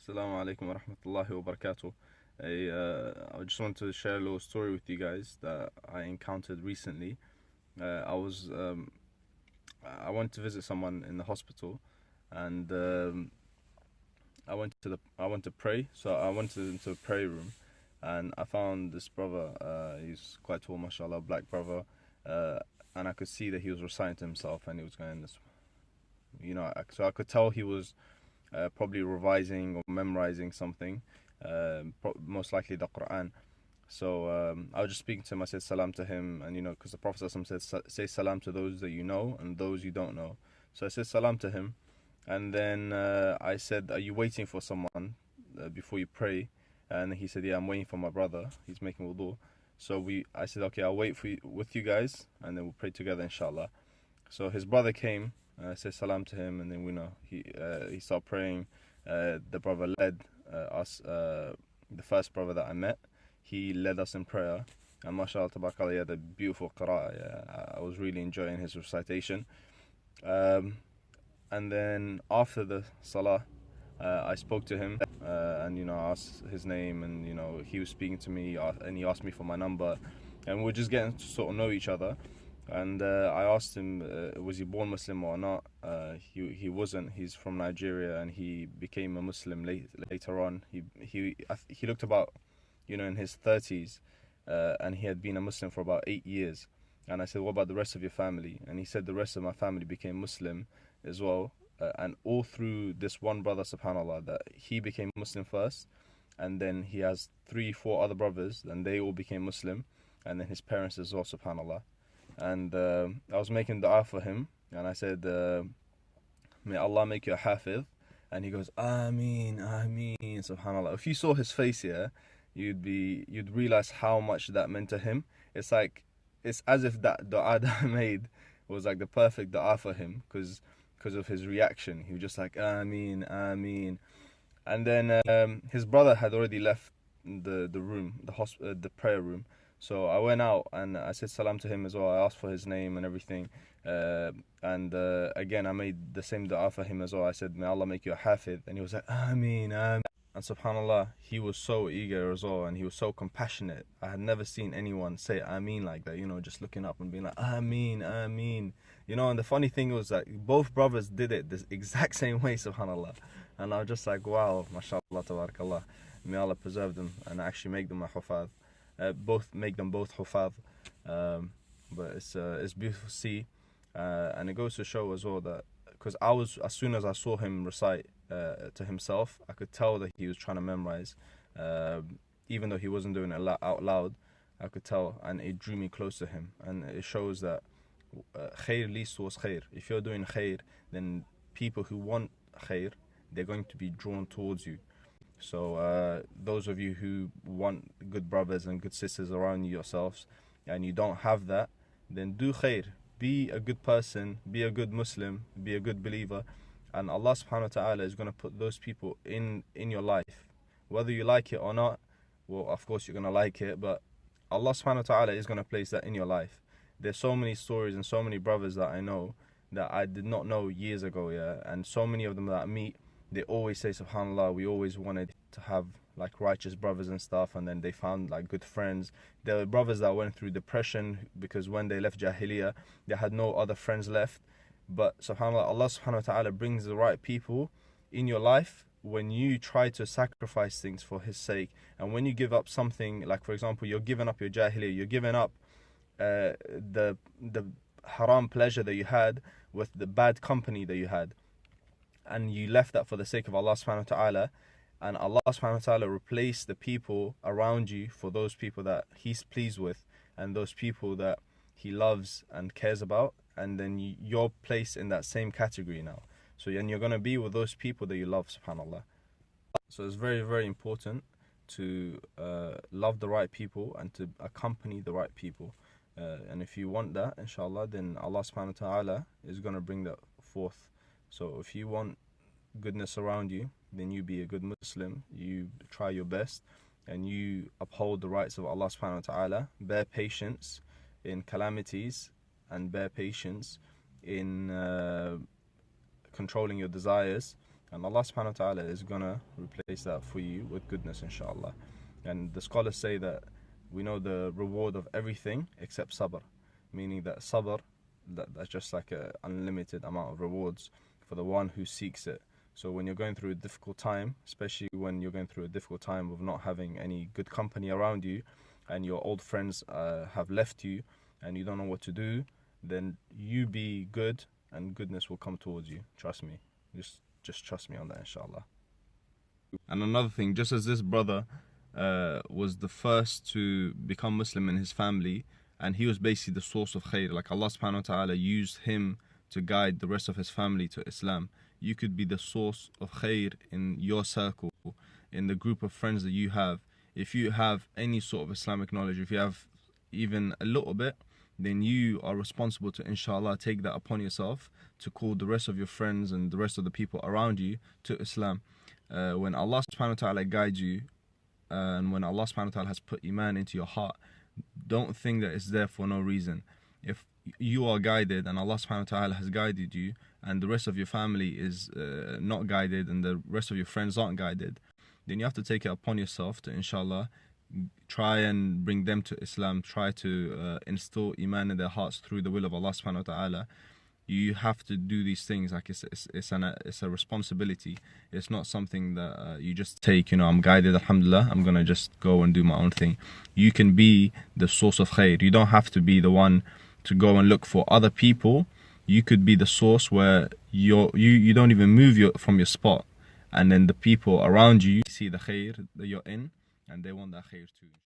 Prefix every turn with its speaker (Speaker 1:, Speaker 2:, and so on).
Speaker 1: Assalamu alaikum wa rahmatullahi wa barakatuh. I just want to share a little story with you guys that I encountered recently. I was I went to visit someone in the hospital, and I went to pray. So I went into a prayer room, and I found this brother. He's quite tall, mashallah, black brother, uh, and I could see that he was reciting to himself, and he was going this, so I could tell he was probably revising or memorizing something, most likely the Quran. So I was just speaking to him. I said salam to him, and because the Prophet said, say salam to those that you know and those you don't know. So I said salam to him, and then I said, "Are you waiting for someone before you pray?" And he said, "Yeah, I'm waiting for my brother. He's making wudu." So I said, "Okay, I'll wait for you with you guys, and then we'll pray together, inshallah." So his brother came. I said salam to him, and then he started praying. The brother led us. The first brother that I met, he led us in prayer. And mashallah, tabarakallah, he had a beautiful qira'ah. Yeah, I was really enjoying his recitation. And then after the salah, I spoke to him, and I asked his name, and he was speaking to me, and he asked me for my number, and we were just getting to sort of know each other. And I asked him, was he born Muslim or not? He wasn't. He's from Nigeria, and he became a Muslim later on. He looked about, in his 30s, and he had been a Muslim for about 8 years. And I said, what about the rest of your family? And he said the rest of my family became Muslim as well. And all through this one brother, subhanallah, that he became Muslim first, and then he has 3, 4 other brothers, and they all became Muslim, and then his parents as well, subhanallah. And I was making dua for him, and I said, may Allah make you a hafiz. And he goes, Ameen, Ameen, subhanallah. If you saw his face here, you'd realize how much that meant to him. It's as if that dua that I made was like the perfect dua for him, because of his reaction. He was just like, Ameen, Ameen. And then his brother had already left the room, the prayer room. So I went out and I said salam to him as well. I asked for his name and everything. And again, I made the same dua for him as well. I said, may Allah make you a hafid. And he was like, Ameen, Ameen. And subhanallah, he was so eager as well, and he was so compassionate. I had never seen anyone say Ameen like that, just looking up and being like, Ameen, Ameen. And the funny thing was that both brothers did it this exact same way, subhanallah. And I was just like, wow, mashallah, tabarakallah. May Allah preserve them and actually make them a hufad. Make them both hufad. But it's beautiful to see. And it goes to show as well that, because as soon as I saw him recite to himself, I could tell that he was trying to memorize, even though he wasn't doing it out loud. I could tell, and it drew me close to him, and it shows that khair leads towards khair. If you're doing khair, then people who want khair, they're going to be drawn towards you. So those of you who want good brothers and good sisters around yourselves, and you don't have that, then do khair. Be a good person, be a good Muslim, be a good believer, and Allah subhanahu wa ta'ala is going to put those people in your life. Whether you like it or not, well, of course you're going to like it, but Allah subhanahu wa ta'ala is going to place that in your life. There's so many stories and so many brothers that I know that I did not know years ago, yeah, and so many of them that I meet, they always say, subhanallah, we always wanted to have like righteous brothers and stuff, and then they found like good friends. There were brothers that went through depression because when they left Jahiliyyah, they had no other friends left. But subhanallah, Allah subhanahu wa ta'ala brings the right people in your life when you try to sacrifice things for His sake, and when you give up something, like for example, you're giving up your Jahiliyyah, you're giving up the haram pleasure that you had with the bad company that you had, and you left that for the sake of Allah subhanahu wa ta'ala, and Allah subhanahu wa ta'ala replaced the people around you for those people that He's pleased with and those people that He loves and cares about, and then you're placed in that same category now. So and you're going to be with those people that you love, subhanallah. So it's very, very important to love the right people and to accompany the right people. And if you want that, inshallah, then Allah subhanahu wa ta'ala is going to bring that forth. So if you want goodness around you, then you be a good Muslim, you try your best, and you uphold the rights of Allah subhanahu wa ta'ala, bear patience in calamities, and bear patience in controlling your desires, And Allah subhanahu wa ta'ala is gonna replace that for you with goodness, inshallah. And the scholars say that we know the reward of everything except sabr, meaning that sabr, that's just like an unlimited amount of rewards for the one who seeks it. So when you're going through a difficult time, especially when you're going through a difficult time of not having any good company around you, and your old friends have left you, and you don't know what to do, then you be good, and goodness will come towards you. Trust me. Just trust me on that, inshallah. And another thing, just as this brother was the first to become Muslim in his family, and he was basically the source of khair, like Allah subhanahu wa ta'ala used him to guide the rest of his family to Islam. You could be the source of khair in your circle, in the group of friends that you have. If you have any sort of Islamic knowledge, if you have even a little bit, then you are responsible to, inshallah, take that upon yourself to call the rest of your friends and the rest of the people around you to Islam. When Allah subhanahu wa ta'ala guides you, and when Allah subhanahu wa ta'ala has put iman into your heart, don't think that it's there for no reason. If you are guided and Allah subhanahu wa ta'ala has guided you, and the rest of your family is not guided, and the rest of your friends aren't guided, then you have to take it upon yourself to, inshallah, try and bring them to Islam, try to instill iman in their hearts through the will of Allah subhanahu wa ta'ala. You have to do these things, like it's a responsibility. It's not something that you just take, I'm guided, alhamdulillah, I'm gonna just go and do my own thing. You can be the source of khair. You don't have to be the one to go and look for other people. You could be the source where you don't even move from your spot, and then the people around you see the khair that you're in, and they want that khair too.